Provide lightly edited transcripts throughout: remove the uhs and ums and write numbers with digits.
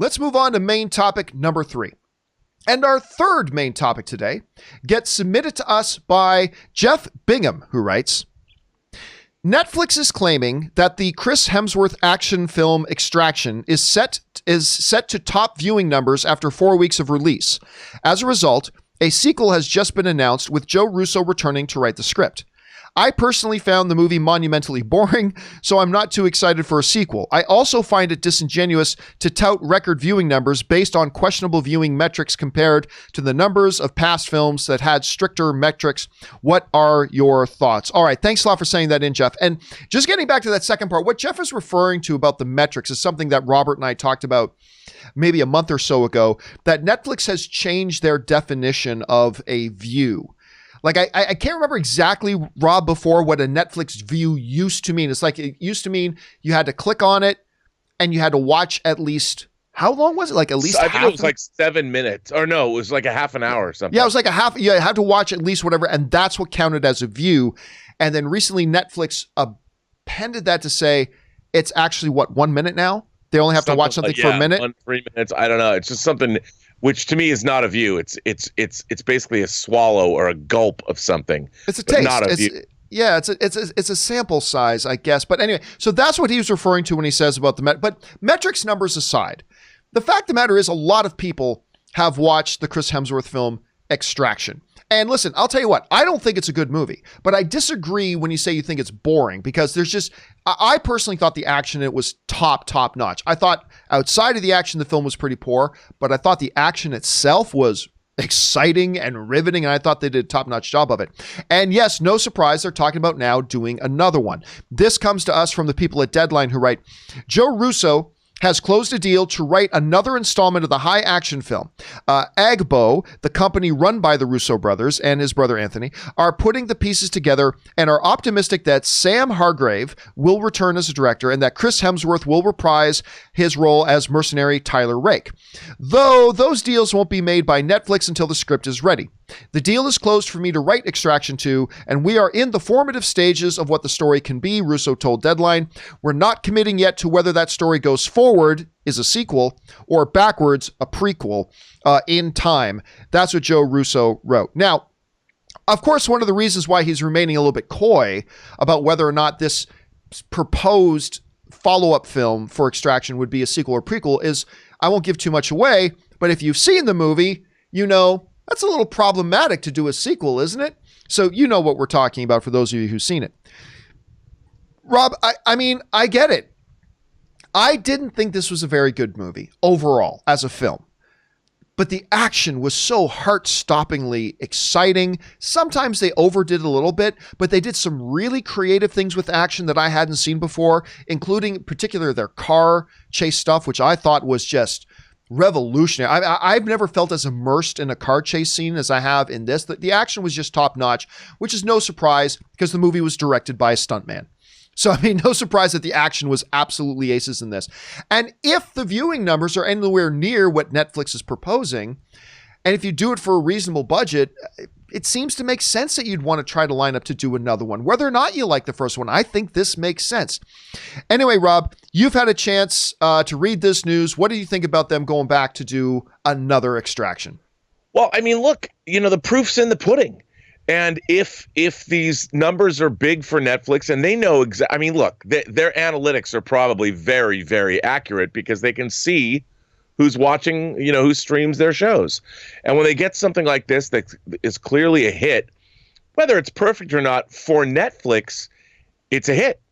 Let's move on to main topic number 3. And our third main topic today gets submitted to us by Jeff Bingham, who writes, Netflix is claiming that the Chris Hemsworth action film Extraction is set to top viewing numbers after 4 weeks of release. As a result, a sequel has just been announced with Joe Russo returning to write the script. I personally found the movie monumentally boring, so I'm not too excited for a sequel. I also find it disingenuous to tout record viewing numbers based on questionable viewing metrics compared to the numbers of past films that had stricter metrics. What are your thoughts? All right, thanks a lot for saying that in, Jeff. And just getting back to that second part, what Jeff is referring to about the metrics is something that Robert and I talked about maybe a month or so ago, that Netflix has changed their definition of a view. Like, I can't remember exactly, Rob, before what a Netflix view used to mean. It's like it used to mean you had to click on it and you had to watch at least, how long was it? Like at least I think it was like 7 minutes. Or no, it was like a half an hour or something. Yeah, it was like you had to watch at least whatever, and that's what counted as a view. And then recently Netflix appended that to say it's actually, 1 minute now? They only have to watch something for a minute? 3 minutes. I don't know. It's just something which to me is not a view. It's basically a swallow or a gulp of something. It's a taste. Not a view. Yeah, it's a sample size, I guess. But anyway, so that's what he was referring to when he says about but metrics numbers aside, the fact of the matter is a lot of people have watched the Chris Hemsworth film Extraction. And listen, I'll tell you what, I don't think it's a good movie, but I disagree when you say you think it's boring, because I personally thought the action in it was top notch. I thought outside of the action, the film was pretty poor, but I thought the action itself was exciting and riveting, and I thought they did a top-notch job of it. And yes, no surprise, they're talking about now doing another one. This comes to us from the people at Deadline who write, Joe Russo has closed a deal to write another installment of the high action film. Agbo, the company run by the Russo brothers and his brother Anthony, are putting the pieces together and are optimistic that Sam Hargrave will return as a director and that Chris Hemsworth will reprise his role as mercenary Tyler Rake. Though those deals won't be made by Netflix until the script is ready. The deal is closed for me to write Extraction 2, and we are in the formative stages of what the story can be, Russo told Deadline. We're not committing yet to whether that story goes forward, is a sequel, or backwards, a prequel, in time. That's what Joe Russo wrote. Now, of course, one of the reasons why he's remaining a little bit coy about whether or not this proposed follow-up film for Extraction would be a sequel or prequel is, I won't give too much away, but if you've seen the movie, you know that's a little problematic to do a sequel, isn't it? So you know what we're talking about for those of you who've seen it. Rob, I mean, I get it. I didn't think this was a very good movie overall as a film, but the action was so heart-stoppingly exciting. Sometimes they overdid a little bit, but they did some really creative things with action that I hadn't seen before, including in particular their car chase stuff, which I thought was just revolutionary. I've never felt as immersed in a car chase scene as I have in this. The action was just top-notch, which is no surprise because the movie was directed by a stuntman. So, I mean, no surprise that the action was absolutely aces in this. And if the viewing numbers are anywhere near what Netflix is proposing, and if you do it for a reasonable budget, it seems to make sense that you'd want to try to line up to do another one. Whether or not you like the first one, I think this makes sense. Anyway, Rob, you've had a chance to read this news. What do you think about them going back to do another Extraction? Well, I mean, look, the proof's in the pudding. And if these numbers are big for Netflix, and they know I mean, look, their analytics are probably very, very accurate because they can see who's watching, who streams their shows. And when they get something like this that is clearly a hit, whether it's perfect or not, for Netflix, it's a hit.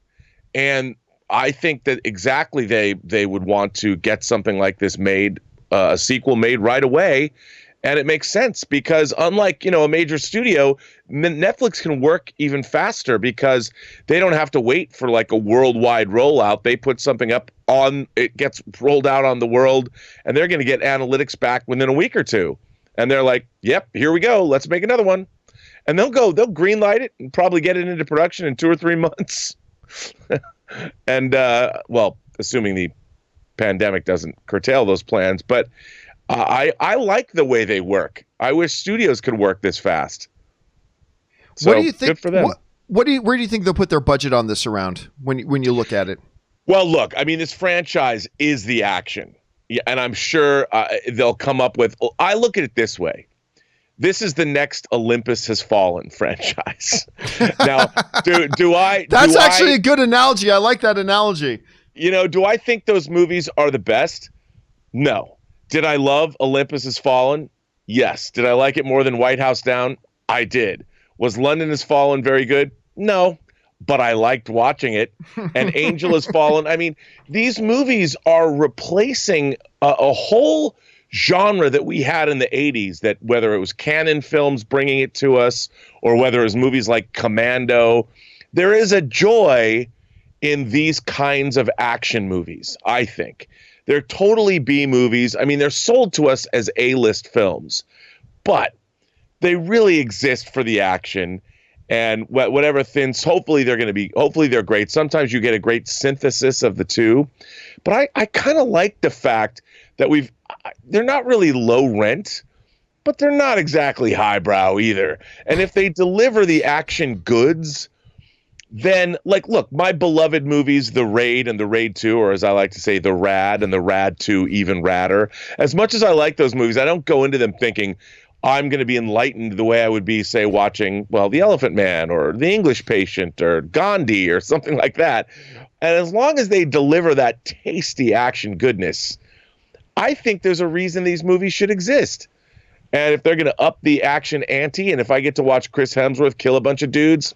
And I think that exactly they would want to get something like this made, a sequel made right away. And it makes sense because unlike, a major studio, Netflix can work even faster because they don't have to wait for like a worldwide rollout. They put something up it gets rolled out on the world, and they're going to get analytics back within a week or two. And they're like, yep, here we go. Let's make another one. And they'll greenlight it and probably get it into production in 2 or 3 months. And, assuming the pandemic doesn't curtail those plans, but I like the way they work. I wish studios could work this fast. So, what do you think? Good for them. Where do you think they'll put their budget on this around when you look at it? Well, look, I mean, this franchise is the action. Yeah, and I'm sure they'll come up with. I look at it this way: this is the next Olympus Has Fallen franchise. Now, do I? That's actually a good analogy. I like that analogy. Do I think those movies are the best? No. Did I love Olympus Has Fallen? Yes. Did I like it more than White House Down? I did. Was London Has Fallen very good? No. But I liked watching it. And Angel Has Fallen. I mean, these movies are replacing a whole genre that we had in the 80s, that whether it was Cannon Films bringing it to us or whether it was movies like Commando, there is a joy in these kinds of action movies, I think. They're totally B movies. I mean, they're sold to us as A-list films, but they really exist for the action and whatever things. Hopefully they're great. Sometimes you get a great synthesis of the two, but I kind of like the fact that they're not really low rent, but they're not exactly highbrow either. And if they deliver the action goods, then, look, my beloved movies, The Raid and The Raid 2, or as I like to say, The Rad and The Rad 2, even radder. As much as I like those movies, I don't go into them thinking I'm going to be enlightened the way I would be, say, watching, The Elephant Man or The English Patient or Gandhi or something like that. And as long as they deliver that tasty action goodness, I think there's a reason these movies should exist. And if they're going to up the action ante, and if I get to watch Chris Hemsworth kill a bunch of dudes,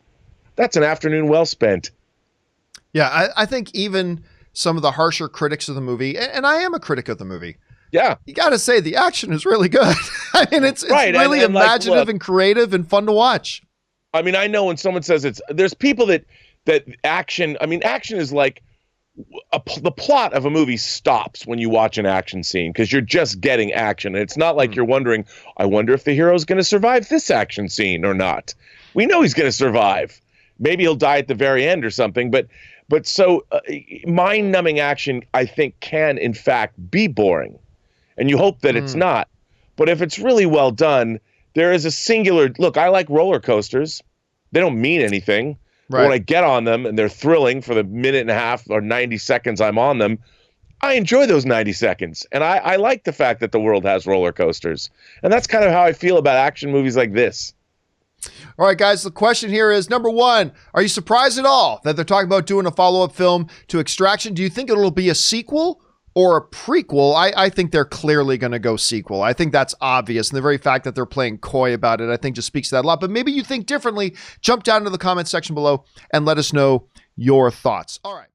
that's an afternoon well spent. Yeah, I think even some of the harsher critics of the movie, and I am a critic of the movie. Yeah. You got to say the action is really good. I mean, it's right. Really and imaginative and creative and fun to watch. I mean, I know when someone says there's people that action is like the plot of a movie stops when you watch an action scene because you're just getting action. And it's not like you're wondering, I wonder if the hero's going to survive this action scene or not. We know he's going to survive. Maybe he'll die at the very end or something, but so mind-numbing action, I think, can in fact be boring, and you hope that it's not. But if it's really well done, there is a singular look. I like roller coasters; they don't mean anything. Right. But when I get on them and they're thrilling for the minute and a half or 90 seconds I'm on them, I enjoy those 90 seconds, and I like the fact that the world has roller coasters, and that's kind of how I feel about action movies like this. All right, guys, the question here is, number one, are you surprised at all that they're talking about doing a follow-up film to Extraction? Do you think it'll be a sequel or a prequel? I think they're clearly going to go sequel. I think that's obvious. And the very fact that they're playing coy about it, I think just speaks to that a lot. But maybe you think differently. Jump down to the comment section below and let us know your thoughts. All right.